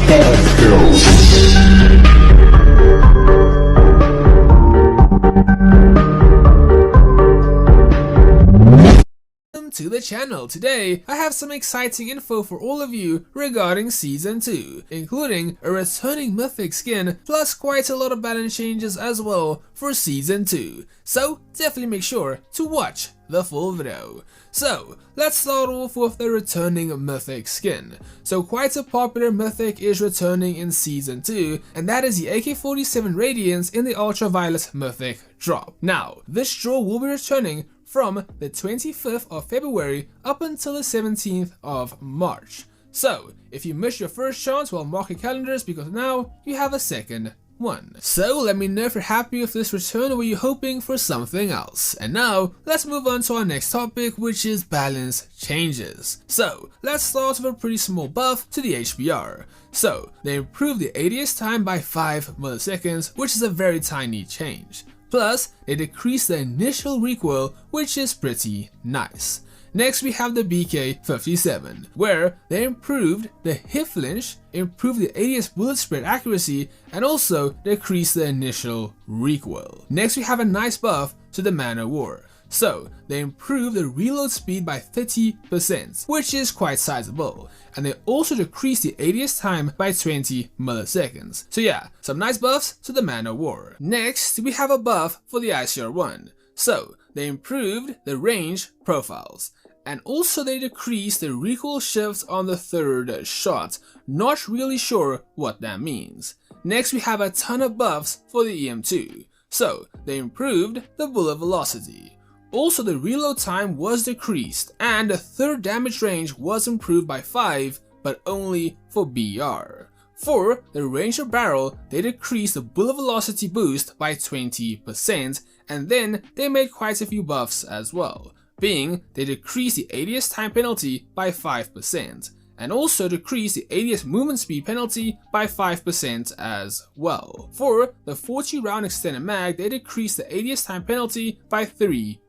To the channel. Today I have some exciting info for all of you regarding Season 2, including a returning Mythic skin, plus quite a lot of balance changes as well for Season 2, so definitely make sure to watch the full video. So let's start off with the returning Mythic skin. So quite a popular Mythic is returning in Season 2, and that is the Ak47 Radiance in the Ultraviolet Mythic drop. Now this draw will be returning from the 25th of February up until the 17th of March. So if you missed your first chance, well, mark your calendars because now you have a second one. So let me know if you're happy with this return or were you hoping for something else. And now let's move on to our next topic, which is balance changes. So let's start with a pretty small buff to the HBR. So they improved the ADS time by 5 milliseconds, which is a very tiny change. Plus, they decreased the initial recoil, which is pretty nice. Next we have the Ak47, where they improved the hip flinch, improved the ADS bullet spread accuracy, and also decreased the initial recoil. Next we have a nice buff to the Man of War. So they improved the reload speed by 30%, which is quite sizable, and they also decreased the ADS time by 20 milliseconds. So yeah, some nice buffs to the Man of War. Next we have a buff for the ICR1. So they improved the range profiles, and also they decreased the recoil shifts on the third shot. Not really sure what that means. Next we have a ton of buffs for the EM2. So they improved the bullet velocity. Also, the reload time was decreased, and the third damage range was improved by 5, but only for BR. For the range of barrel, they decreased the bullet velocity boost by 20%, and then they made quite a few buffs as well, being they decreased the ADS time penalty by 5%, and also decreased the ADS movement speed penalty by 5% as well. For the 40 round extended mag, they decreased the ADS time penalty by 3%.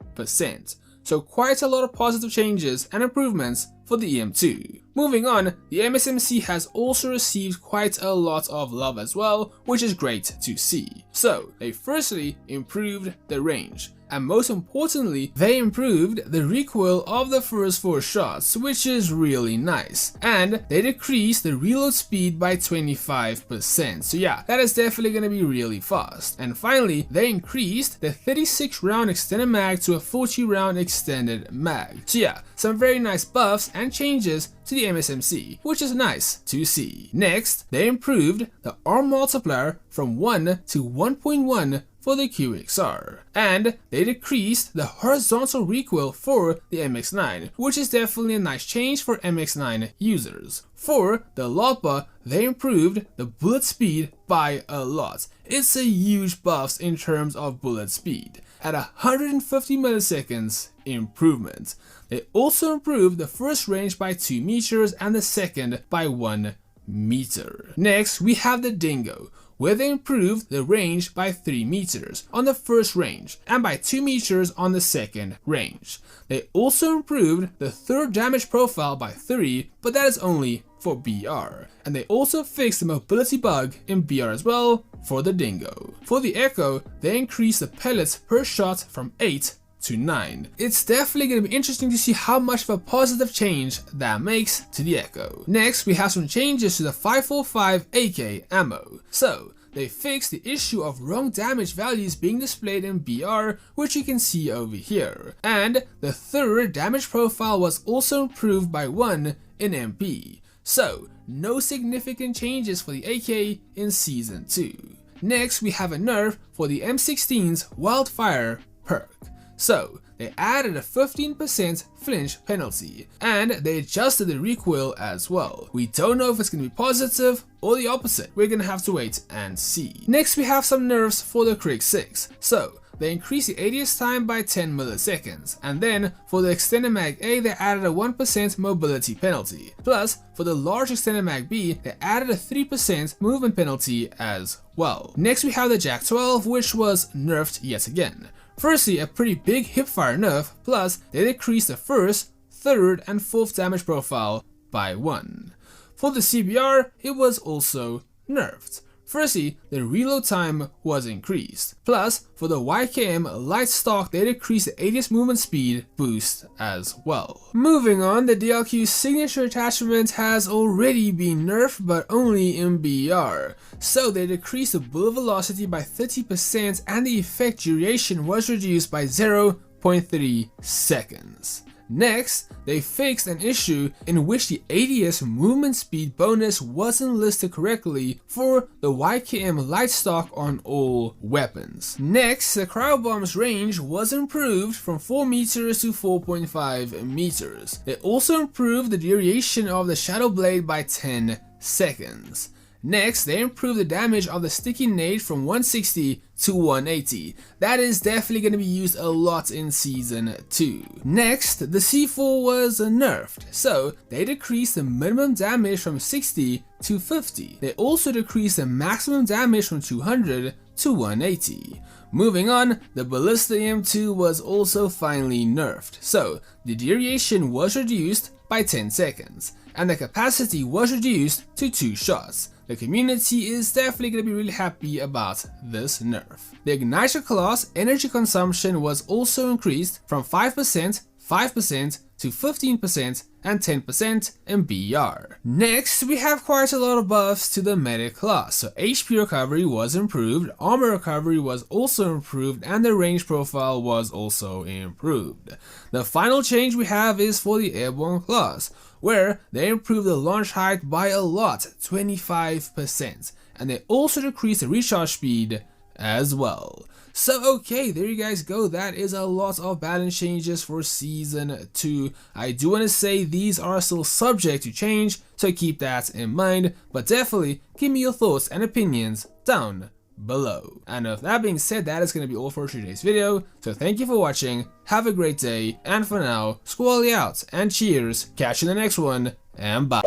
So quite a lot of positive changes and improvements for the EM2. Moving on, the MSMC has also received quite a lot of love as well, which is great to see. So they firstly improved the range, and most importantly, they improved the recoil of the first 4 shots, which is really nice. And they decreased the reload speed by 25%. So yeah, that is definitely going to be really fast. And finally, they increased the 36 round extended mag to a 40 round extended mag. So yeah, some very nice buffs and changes to the MSMC, which is nice to see. Next, they improved the arm multiplier from 1 to 1.1 for the QXR, and they decreased the horizontal recoil for the MX9, which is definitely a nice change for MX9 users. For the LOPA, they improved the bullet speed by a lot. It's a huge buff in terms of bullet speed, at 150 milliseconds improvement. They also improved the first range by 2 meters and the second by 1 meter. Next, we have the Dingo, where they improved the range by 3 meters on the first range and by 2 meters on the second range. They also improved the third damage profile by 3, but that is only for BR. And they also fixed the mobility bug in BR as well for the Dingo. For the Echo, they increased the pellets per shot from 8 to 9. It's definitely going to be interesting to see how much of a positive change that makes to the Echo. Next, we have some changes to the 545 AK ammo. So they fixed the issue of wrong damage values being displayed in BR, which you can see over here. And the third damage profile was also improved by 1 in MP. So no significant changes for the AK in Season 2. Next, we have a nerf for the M16's Wildfire perk. So they added a 15% flinch penalty, and they adjusted the recoil as well. We don't know if it's going to be positive or the opposite. We're going to have to wait and see. Next, we have some nerfs for the Krig 6. So they increased the ADS time by 10 milliseconds, and then for the extended mag A, they added a 1% mobility penalty. Plus, for the large extended mag B, they added a 3% movement penalty as well. Next, we have the Jak-12, which was nerfed yet again. Firstly, a pretty big hipfire nerf, plus they decreased the first, third, and fourth damage profile by 1. For the CBR, it was also nerfed. Firstly, the reload time was increased. Plus, for the YKM light stock, they decreased the ADS movement speed boost as well. Moving on, the DLQ signature attachment has already been nerfed, but only in BR. So they decreased the bullet velocity by 30% and the effect duration was reduced by 0.3 seconds. Next, they fixed an issue in which the ADS movement speed bonus wasn't listed correctly for the YKM light stock on all weapons. Next, the cryo bomb's range was improved from 4 meters to 4.5 meters. They also improved the duration of the Shadow Blade by 10 seconds. Next, they improved the damage of the sticky nade from 160 to 180. That is definitely going to be used a lot in Season 2. Next, the C4 was nerfed, so they decreased the minimum damage from 60 to 50. They also decreased the maximum damage from 200 to 180. Moving on, the Ballista M2 was also finally nerfed, so the duration was reduced by 10 seconds, and the capacity was reduced to 2 shots. The community is definitely going to be really happy about this nerf. The Igniter class energy consumption was also increased from 5%, 5% to 15% and 10% in BR. Next, we have quite a lot of buffs to the Mythic class. So HP recovery was improved, armor recovery was also improved, and the range profile was also improved. The final change we have is for the Airborne class, where they improved the launch height by a lot, 25%, and they also decreased the recharge speed as well. So okay, there you guys go. That is a lot of balance changes for Season 2. I do want to say these are still subject to change, so keep that in mind, but definitely give me your thoughts and opinions down below. And with that being said, that is going to be all for today's video, so thank you for watching, have a great day, and for now, Squally out, and cheers, catch you in the next one, and bye.